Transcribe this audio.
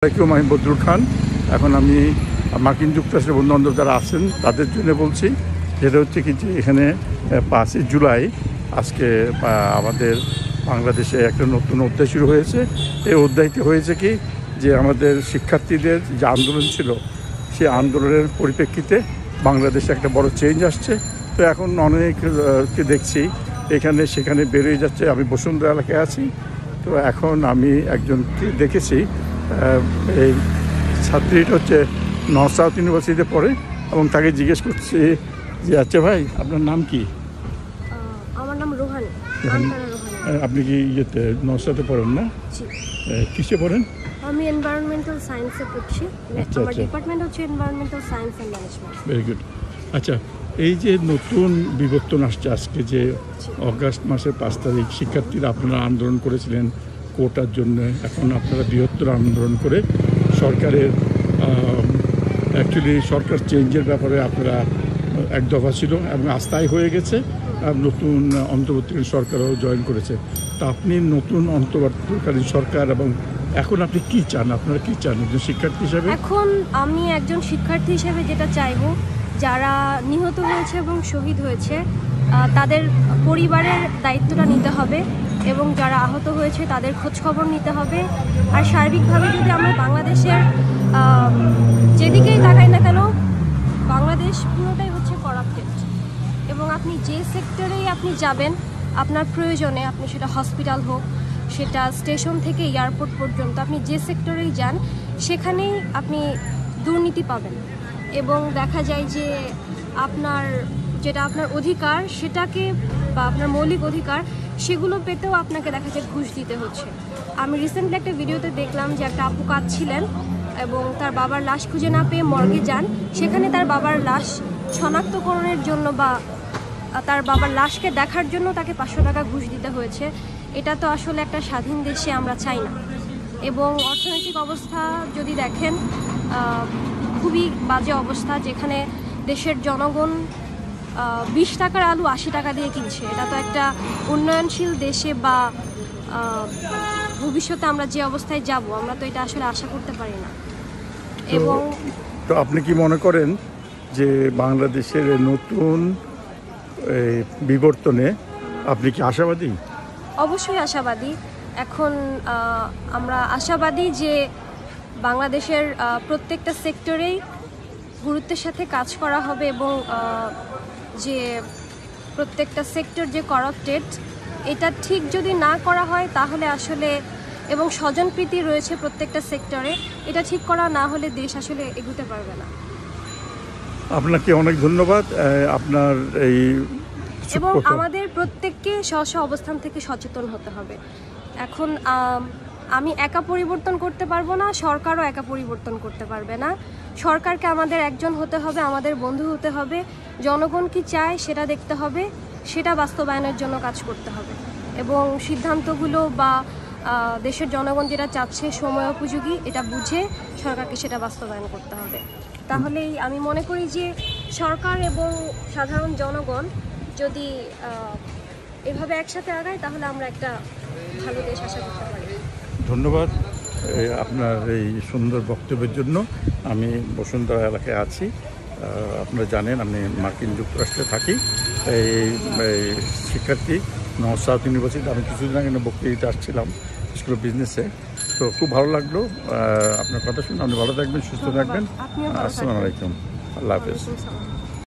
আসসালামু আলাইকুম, আমি বদরুল খান। এখন আমি মার্কিন যুক্তরাষ্ট্রের বন্ধুবান্ধব যারা আছেন তাদের জন্য বলছি, যেটা হচ্ছে কি যে এখানে 5ই জুলাই আজকে আমাদের বাংলাদেশে একটা নতুন অধ্যায় শুরু হয়েছে। এই অধ্যায়টি হয়েছে কি যে আমাদের শিক্ষার্থীদের যে আন্দোলন ছিল, সেই আন্দোলনের পরিপ্রেক্ষিতে বাংলাদেশে একটা বড় চেঞ্জ আসছে। তো এখন অনেককে দেখছি এখানে সেখানে বেরিয়ে যাচ্ছে। আমি বসুন্ধরা এলাকায় আছি, তো এখন আমি একজনকে দেখেছি, এই ছাত্রীটা হচ্ছে নর্থ সাউথ ইউনিভার্সিটিতে পড়ে, এবং তাকে জিজ্ঞেস করছি যে আচ্ছা ভাই, আপনার নাম কি? আমার নাম রোহানি। আপনি কি ইয়েতে নর্থ সাউথে পড়েন না? কিসে পড়েন? আমি এনভায়রনমেন্টাল সায়েন্সে পড়ছি। আমার ডিপার্টমেন্ট হচ্ছে environmental science and management. Very good. আচ্ছা, এই যে নতুন বিবর্তন আসছে আজকে, যে অগাস্ট মাসের 5 তারিখ শিক্ষার্থীরা আপনারা আন্দোলন করেছিলেন কোটার জন্য, এখন আপনারা বৃহত্তর আন্দোলন করে সরকারের অ্যাকচুয়ালি সরকার চেঞ্জের ব্যাপারে আপনারা এক দফা ছিল এবং আস্থায় হয়ে গেছে, আর নতুন অন্তর্বর্তীকালীন সরকারও জয়েন করেছে। তা আপনি নতুন অন্তর্বর্তীকালীন সরকার, এবং এখন আপনি কি চান, আপনারা কি চান একজন শিক্ষার্থী হিসেবে? এখন আমি একজন শিক্ষার্থী হিসেবে যেটা চাইবো, যারা নিহত হয়েছে এবং শহীদ হয়েছে তাদের পরিবারের দায়িত্বটা নিতে হবে, এবং যারা আহত হয়েছে তাদের খোঁজখবর নিতে হবে। আর সার্বিকভাবে যদি আমরা বাংলাদেশের যেদিকেই তাকাই না কেন, বাংলাদেশ পুরোটাই হচ্ছে করাপ্টেড, এবং আপনি যে সেক্টরেই আপনি যাবেন আপনার প্রয়োজনে, আপনি সেটা হসপিটাল হোক, সেটা স্টেশন থেকে এয়ারপোর্ট পর্যন্ত, আপনি যে সেক্টরেই যান সেখানেই আপনি দুর্নীতি পাবেন। এবং দেখা যায় যে আপনার যেটা আপনার অধিকার সেটাকে, বা আপনার মৌলিক অধিকার সেগুলো পেতেও আপনাকে দেখা যায় ঘুষ দিতে হচ্ছে। আমি রিসেন্টলি একটা ভিডিওতে দেখলাম যে একটা আপু কাঁদছিলেন এবং তার বাবার লাশ খুঁজে না পেয়ে মর্গে যান। সেখানে তার বাবার লাশ শনাক্তকরণের জন্য বা তার বাবার লাশকে দেখার জন্য তাকে 500 টাকা ঘুষ দিতে হয়েছে। এটা তো আসলে একটা স্বাধীন দেশে আমরা চাই না। এবং অর্থনৈতিক অবস্থা যদি দেখেন, খুবই বাজে অবস্থা, যেখানে দেশের জনগণ 20 টাকার আলু 80 টাকা দিয়ে কিনছে। এটা তো একটা উন্নয়নশীল দেশে বা ভবিষ্যতে আমরা যে অবস্থায় যাব, আমরা তো এটা আসলে আশা করতে পারি না। এবং তো আপনি কি মনে করেন যে বাংলাদেশের নতুন বিবর্তনে আপনি কি আশাবাদী? অবশ্যই আশাবাদী। এখন আমরা আশাবাদী যে বাংলাদেশের প্রত্যেকটা সেক্টরেই গুরুত্বের সাথে কাজ করা হবে, এবং যে প্রত্যেকটা সেক্টর যে করাপ্টেড, এটা ঠিক যদি না করা হয় তাহলে আসলে, এবং স্বজনপ্রীতি রয়েছে প্রত্যেকটা সেক্টরে, এটা ঠিক করা না হলে দেশ আসলে এগোতে পারবে না। আপনাকে অনেক ধন্যবাদ। আপনার এই এবং আমাদের প্রত্যেককে স্ব অবস্থান থেকে সচেতন হতে হবে। এখন আমি একা পরিবর্তন করতে পারবো না, সরকারও একা পরিবর্তন করতে পারবে না। সরকারকে আমাদের একজন হতে হবে, আমাদের বন্ধু হতে হবে, জনগণ কি চায় সেটা দেখতে হবে, সেটা বাস্তবায়নের জন্য কাজ করতে হবে, এবং সিদ্ধান্তগুলো বা দেশের জনগণ যেটা চাচ্ছে সময় উপযোগী, এটা বুঝে সরকারকে সেটা বাস্তবায়ন করতে হবে। তাহলেই আমি মনে করি যে সরকার এবং সাধারণ জনগণ যদি এভাবে একসাথে আগায় তাহলে আমরা একটা ভালো দেশ আশা করতে পারি। ধন্যবাদ আপনার এই সুন্দর বক্তব্যের জন্য। আমি বসুন্ধরা এলাকায় আছি, আপনারা জানেন আমি মার্কিন যুক্তরাষ্ট্রে থাকি। এই শিক্ষার্থী নর্থ সাউথ ইউনিভার্সিটি, আমি কিছুদিন আগে বক্তৃতা আসছিলাম স্কুল অফ বিজনেসে, তো খুব ভালো লাগলো আপনার কথা শুনে। আপনি ভালো থাকবেন, সুস্থ থাকবেন। আপনিও ভালো থাকবেন। আসসালামু আলাইকুম, আল্লাহ হাফেজ।